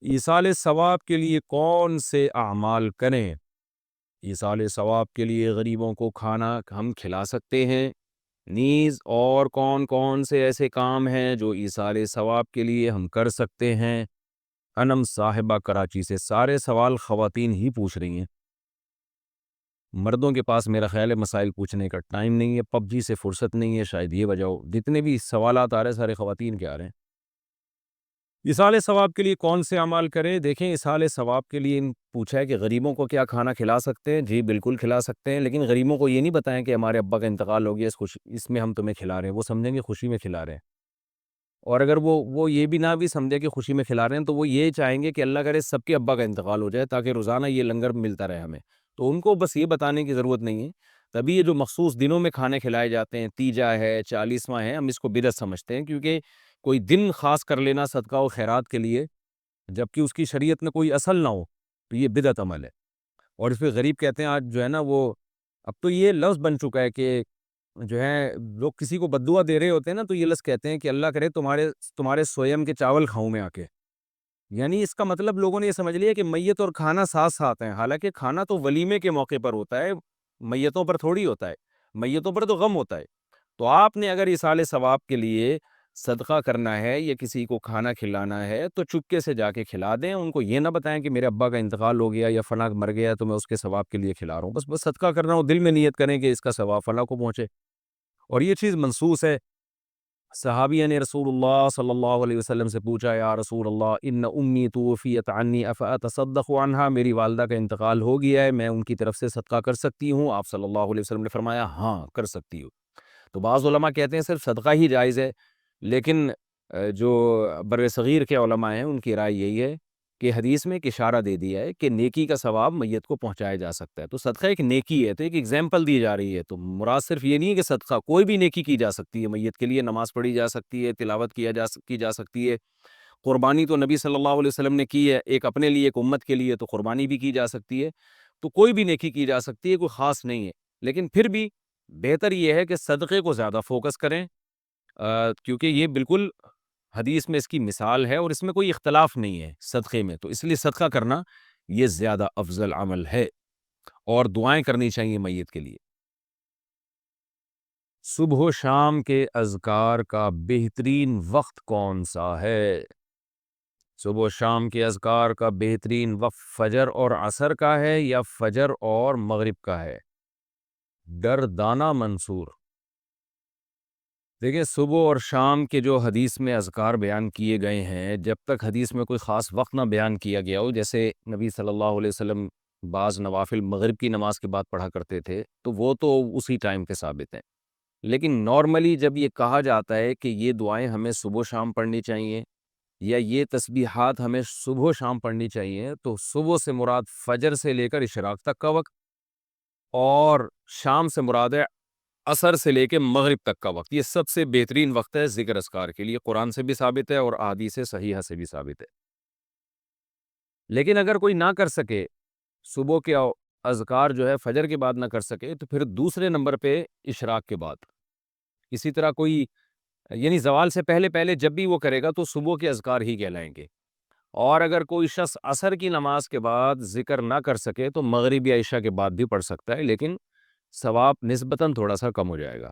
ایصال ثواب کے لیے کون سے اعمال کریں؟ ایصال ثواب کے لیے غریبوں کو کھانا ہم کھلا سکتے ہیں، نیز اور کون کون سے ایسے کام ہیں جو ایصال ثواب کے لیے ہم کر سکتے ہیں؟ انم صاحبہ کراچی سے، سارے سوال خواتین ہی پوچھ رہی ہیں، مردوں کے پاس میرا خیال ہے مسائل پوچھنے کا ٹائم نہیں ہے، پب جی سے فرصت نہیں ہے، شاید یہ وجہ ہو، جتنے بھی سوالات آ رہے ہیں سارے خواتین کے آ رہے ہیں۔ ایصال ثواب کے لیے کون سے اعمال کریں؟ دیکھیں، ایصال ثواب کے لیے پوچھا ہے کہ غریبوں کو کیا کھانا کھلا سکتے ہیں؟ جی بالکل کھلا سکتے ہیں، لیکن غریبوں کو یہ نہیں بتائیں کہ ہمارے ابا کا انتقال ہو گیا، اس میں ہم تمہیں کھلا رہے ہیں، وہ سمجھیں گے خوشی میں کھلا رہے ہیں۔ اور اگر وہ یہ بھی نہ بھی سمجھے کہ خوشی میں کھلا رہے ہیں، تو وہ یہ چاہیں گے کہ اللہ کرے سب کے ابا کا انتقال ہو جائے تاکہ روزانہ یہ لنگر ملتا رہے ہمیں، تو ان کو بس یہ بتانے کی ضرورت نہیں ہے۔ تبھی یہ جو مخصوص دنوں میں کھانے کھلائے جاتے ہیں، تیجا ہے، 40واں ہے، ہم اس کو بدعت سمجھتے ہیں، کیونکہ کوئی دن خاص کر لینا صدقہ و خیرات کے لیے جبکہ اس کی شریعت میں کوئی اصل نہ ہو، تو یہ بدعت عمل ہے۔ اور اس پہ غریب کہتے ہیں، آج جو ہے نا وہ اب تو یہ لفظ بن چکا ہے کہ جو ہے لوگ کسی کو بد دعا دے رہے ہوتے ہیں نا، تو یہ لفظ کہتے ہیں کہ اللہ کرے تمہارے سویم کے چاول کھاؤں میں آ کے، یعنی اس کا مطلب لوگوں نے یہ سمجھ لیا کہ میت اور کھانا ساتھ ساتھ ہیں، حالانکہ کھانا تو ولیمے کے موقع پر ہوتا ہے، میتوں پر تھوڑی ہوتا ہے، میتوں پر تو غم ہوتا ہے۔ تو آپ نے اگر ایصال ثواب کے لیے صدقہ کرنا ہے یا کسی کو کھانا کھلانا ہے تو چپکے سے جا کے کھلا دیں، ان کو یہ نہ بتائیں کہ میرے ابا کا انتقال ہو گیا یا فلاں مر گیا تو میں اس کے ثواب کے لیے کھلا رہا ہوں، بس صدقہ کرنا ہو، دل میں نیت کریں کہ اس کا ثواب فلاں کو پہنچے۔ اور یہ چیز منسوس ہے۔ صحابیہ نے رسول اللہ صلی اللہ علیہ وسلم سے پوچھا، یا رسول اللہ ان امی توفیت عنی افاتصدق عنہا، میری والدہ کا انتقال ہو گیا ہے، میں ان کی طرف سے صدقہ کر سکتی ہوں؟ آپ صلی اللہ علیہ وسلم نے فرمایا ہاں کر سکتی ہو۔ تو بعض علماء کہتے ہیں صرف صدقہ ہی جائز ہے، لیکن جو بر صغیر کے علماء ہیں ان کی رائے یہی ہے کہ حدیث میں ایک اشارہ دے دیا ہے کہ نیکی کا ثواب میت کو پہنچایا جا سکتا ہے، تو صدقہ ایک نیکی ہے، تو ایک ایگزامپل دی جا رہی ہے، تو مراد صرف یہ نہیں ہے کہ صدقہ، کوئی بھی نیکی کی جا سکتی ہے میت کے لیے، نماز پڑھی جا سکتی ہے، تلاوت کی جا سکتی ہے، قربانی تو نبی صلی اللہ علیہ وسلم نے کی ہے، ایک اپنے لیے ایک امت کے لیے، تو قربانی بھی کی جا سکتی ہے، تو کوئی بھی نیکی کی جا سکتی ہے، کوئی خاص نہیں ہے، لیکن پھر بھی بہتر یہ ہے کہ صدقے کو زیادہ فوکس کریں، کیونکہ یہ بالکل حدیث میں اس کی مثال ہے اور اس میں کوئی اختلاف نہیں ہے صدقے میں، تو اس لیے صدقہ کرنا یہ زیادہ افضل عمل ہے، اور دعائیں کرنی چاہیے میت کے لیے۔ صبح و شام کے اذکار کا بہترین وقت کون سا ہے؟ صبح و شام کے اذکار کا بہترین وقت فجر اور عصر کا ہے یا فجر اور مغرب کا ہے؟ دردانہ منصور، دیکھیں صبح اور شام کے جو حدیث میں اذکار بیان کیے گئے ہیں، جب تک حدیث میں کوئی خاص وقت نہ بیان کیا گیا ہو، جیسے نبی صلی اللہ علیہ وسلم بعض نوافل مغرب کی نماز کے بعد پڑھا کرتے تھے، تو وہ تو اسی ٹائم پہ ثابت ہیں، لیکن نارملی جب یہ کہا جاتا ہے کہ یہ دعائیں ہمیں صبح و شام پڑھنی چاہیے یا یہ تسبیحات ہمیں صبح و شام پڑھنی چاہیے، تو صبح سے مراد فجر سے لے کر اشراق تک کا وقت، اور شام سے مراد ہے عصر سے لے کے مغرب تک کا وقت، یہ سب سے بہترین وقت ہے ذکر اذکار کے لیے، قرآن سے بھی ثابت ہے اور احادیث صحیحہ سے بھی ثابت ہے۔ لیکن اگر کوئی نہ کر سکے، صبح کے اذکار جو ہے فجر کے بعد نہ کر سکے، تو پھر دوسرے نمبر پہ اشراق کے بعد، اسی طرح کوئی یعنی زوال سے پہلے پہلے جب بھی وہ کرے گا تو صبح کے اذکار ہی کہلائیں گے، اور اگر کوئی شخص عصر کی نماز کے بعد ذکر نہ کر سکے تو مغرب یا عشاء کے بعد بھی پڑھ سکتا ہے، لیکن ثواب نسبتاً تھوڑا سا کم ہو جائے گا۔